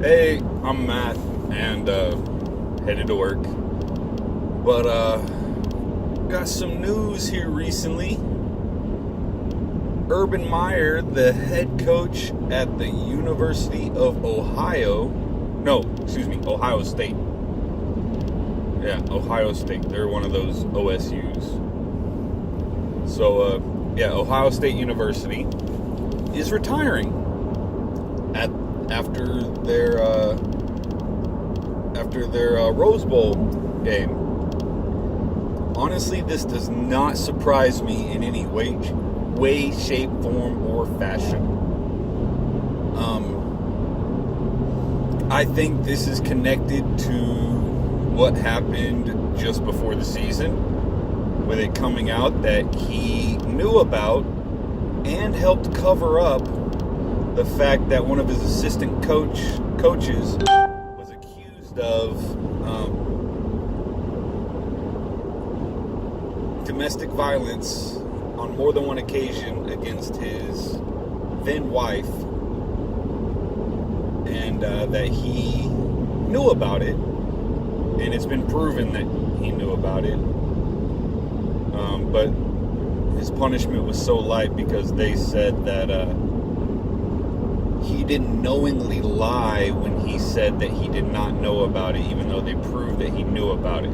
Hey, I'm Matt, and headed to work. But got some news here recently. Urban Meyer, the head coach at the University of Ohio State. Yeah, Ohio State. They're one of those OSUs. So, Ohio State University is retiring after their Rose Bowl game. Honestly, this does not surprise me in any way, shape, form, or fashion. I think this is connected to what happened just before the season, with it coming out that he knew about and helped cover up the fact that one of his assistant coaches was accused of domestic violence on more than one occasion against his then wife, and that he knew about it, and it's been proven that he knew about it, but his punishment was so light because they said that he didn't knowingly lie when he said that he did not know about it, even though they proved that he knew about it.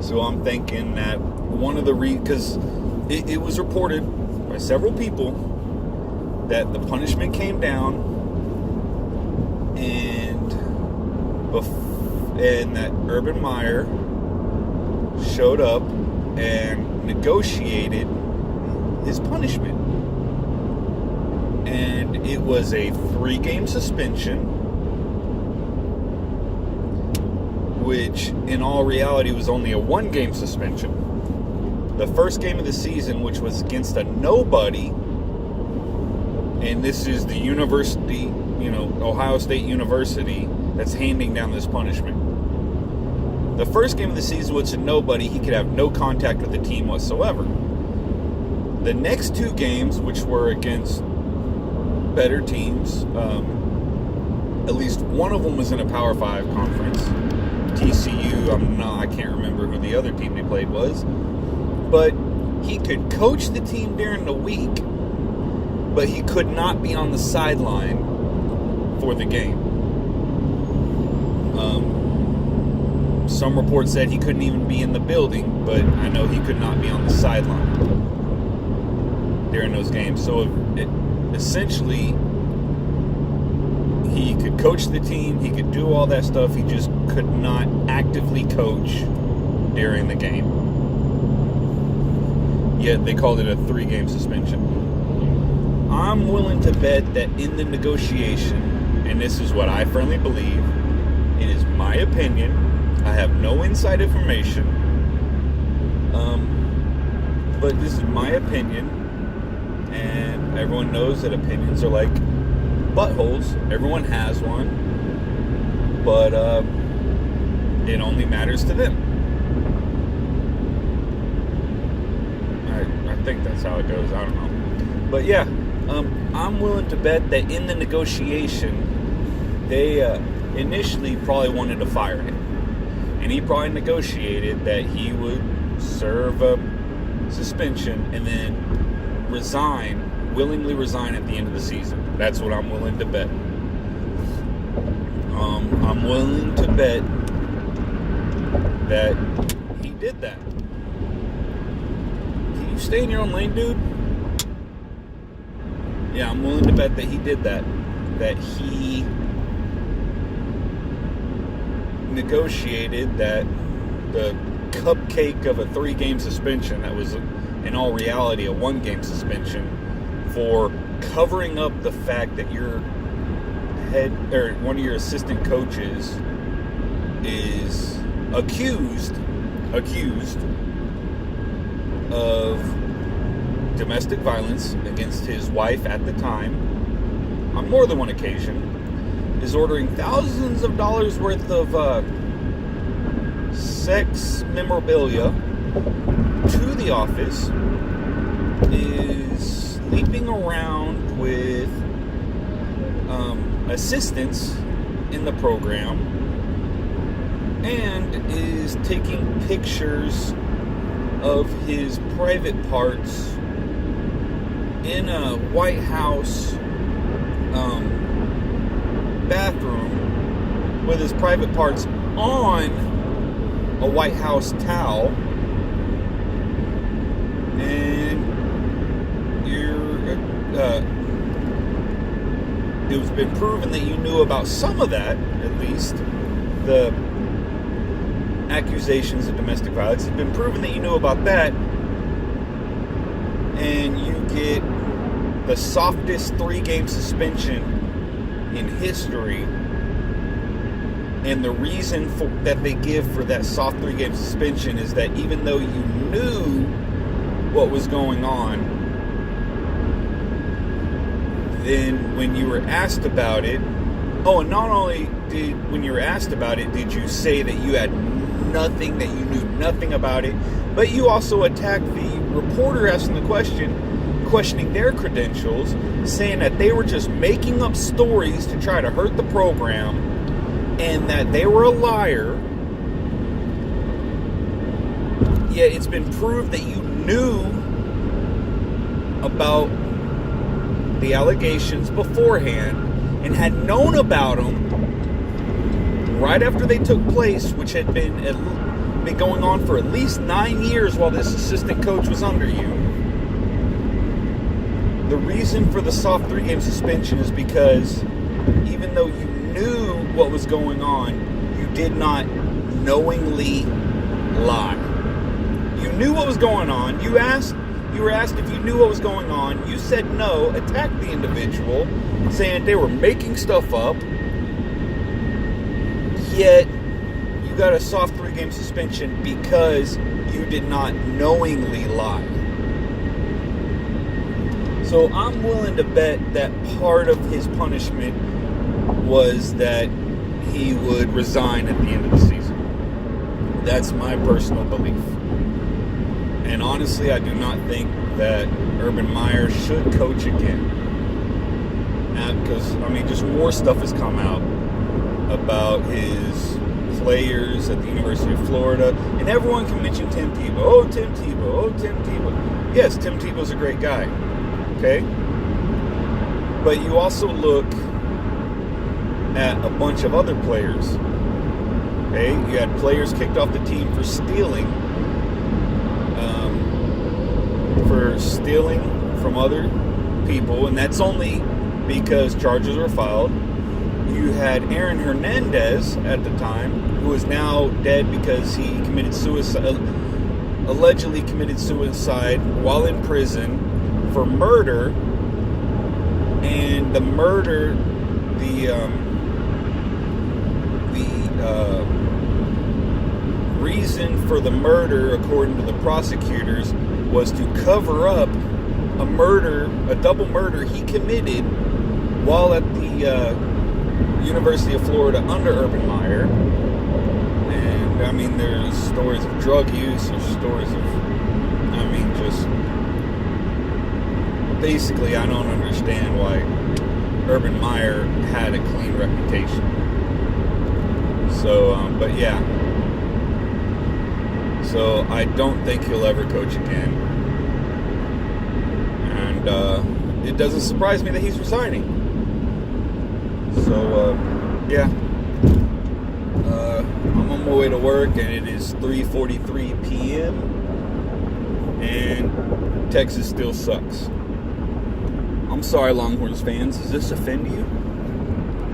So I'm thinking that one of the because it was reported by several people that the punishment came down and that Urban Meyer showed up and negotiated his punishment. And it was a 3-game suspension, which in all reality was only a 1-game suspension. The first game of the season, which was against a nobody, and this is the university, Ohio State University, that's handing down this punishment. The first game of the season was a nobody. He could have no contact with the team whatsoever. The next 2 games, which were against better teams, at least one of them was in a Power 5 conference. TCU, I can't remember who the other team they played was, but he could coach the team during the week, but he could not be on the sideline for the game. Some reports said he couldn't even be in the building, but I know he could not be on the sideline during those games. So essentially, he could coach the team, he could do all that stuff, he just could not actively coach during the game. Yet they called it a 3-game suspension. I'm willing to bet that in the negotiation, and this is what I firmly believe, it is my opinion, I have no inside information, but this is my opinion, and everyone knows that opinions are like buttholes. Everyone has one, but it only matters to them. I think that's how it goes. I don't know, but yeah, I'm willing to bet that in the negotiation, they initially probably wanted to fire him, and he probably negotiated that he would serve a suspension and then willingly resign at the end of the season. That's what I'm willing to bet. I'm willing to bet that he did that. Can you stay in your own lane, dude? Yeah, I'm willing to bet that he did that. That he negotiated that the cupcake of a 3-game suspension that was in all reality a 1-game suspension for covering up the fact that your one of your assistant coaches is accused of domestic violence against his wife at the time on more than one occasion, is ordering thousands of dollars worth of sex memorabilia to the office, is sleeping around with assistants in the program and is taking pictures of his private parts in a White House bathroom with his private parts on a White House towel, and it's been proven that you knew about some of that, at least the accusations of domestic violence. It's been proven that you knew about that, and you get the softest 3-game suspension in history. And the reason that they give for that soft 3-game suspension is that even though you knew what was going on, then when you were asked about it, and not only when you were asked about it, did you say that you had nothing, that you knew nothing about it, but you also attacked the reporter asking the question, questioning their credentials, saying that they were just making up stories to try to hurt the program, and that they were a liar. Yet it's been proved that you knew about the allegations beforehand and had known about them right after they took place, which had been going on for at least 9 years while this assistant coach was under you. The reason for the soft 3-game suspension is because even though you knew what was going on, you did not knowingly lie. You knew what was going on. You were asked if you knew what was going on. You said no, attacked the individual, saying they were making stuff up. Yet you got a soft 3-game suspension because you did not knowingly lie. So I'm willing to bet that part of his punishment was that he would resign at the end of the season. That's my personal belief. And honestly, I do not think that Urban Meyer should coach again. Because, just more stuff has come out about his players at the University of Florida. And everyone can mention Tim Tebow. Oh, Tim Tebow. Oh, Tim Tebow. Yes, Tim Tebow's a great guy. Okay? But you also look at a bunch of other players. Okay? You had players kicked off the team for stealing. From other people, and that's only because charges were filed. You had Aaron Hernandez at the time, who is now dead because he committed suicide, allegedly committed suicide while in prison for murder. And the murder, the reason for the murder, according to the prosecutors, was to cover up a double murder he committed while at the University of Florida under Urban Meyer. And there's stories of drug use, there's stories of, just basically, I don't understand why Urban Meyer had a clean reputation. So, but yeah. So I don't think he'll ever coach again. And it doesn't surprise me that he's resigning. So, yeah. I'm on my way to work, and it is 3:43 p.m. And Texas still sucks. I'm sorry, Longhorns fans. Does this offend you?